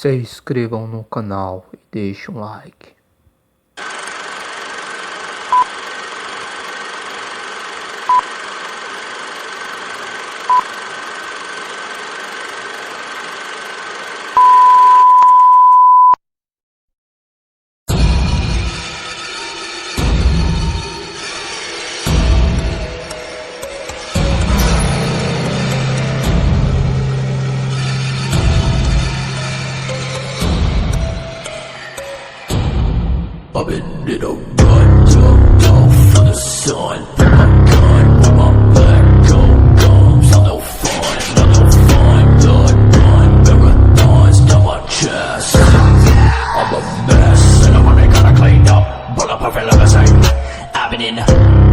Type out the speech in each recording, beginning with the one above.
Se inscrevam no canal e deixem um like. I've been in a run, go for the sun. Put my gun where my back comes. I'm no fun, blood run, marathons down my chest. I'm a mess, and I'm only gonna clean up. Pull up a feel of a same. I've been in,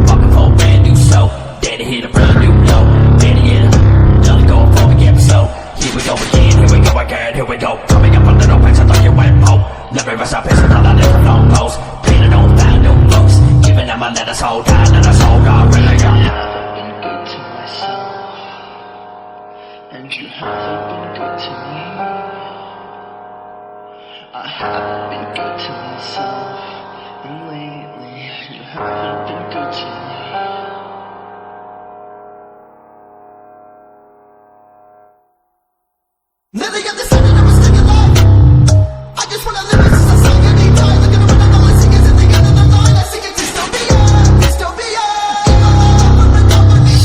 walking for a brand new soul. Daddy hit a brand new low. Daddy in, done going for the episode. Here we go again, here we go again, here we go. Coming up on little picks, I thought you went home. Never rest up, it's all I different long posts. Painted on find no folks. Giving them a let us all die, let us all die, really got. I haven't been good to myself, and you haven't been good to me. I haven't been good to myself, and lately you haven't been good to me. Never got the sound that I was singing live. I just wanna live it since I saw you need time. Looking around at all the singers at the end of the line. I sing it dystopia, dystopia. Keep my life over and over me.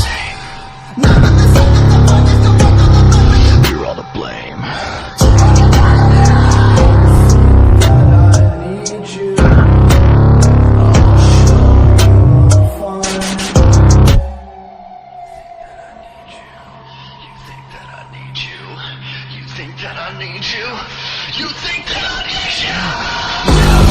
Now that the sound of the mind is the one on the line. You're all to blame. You think that I need you? You think that I need you?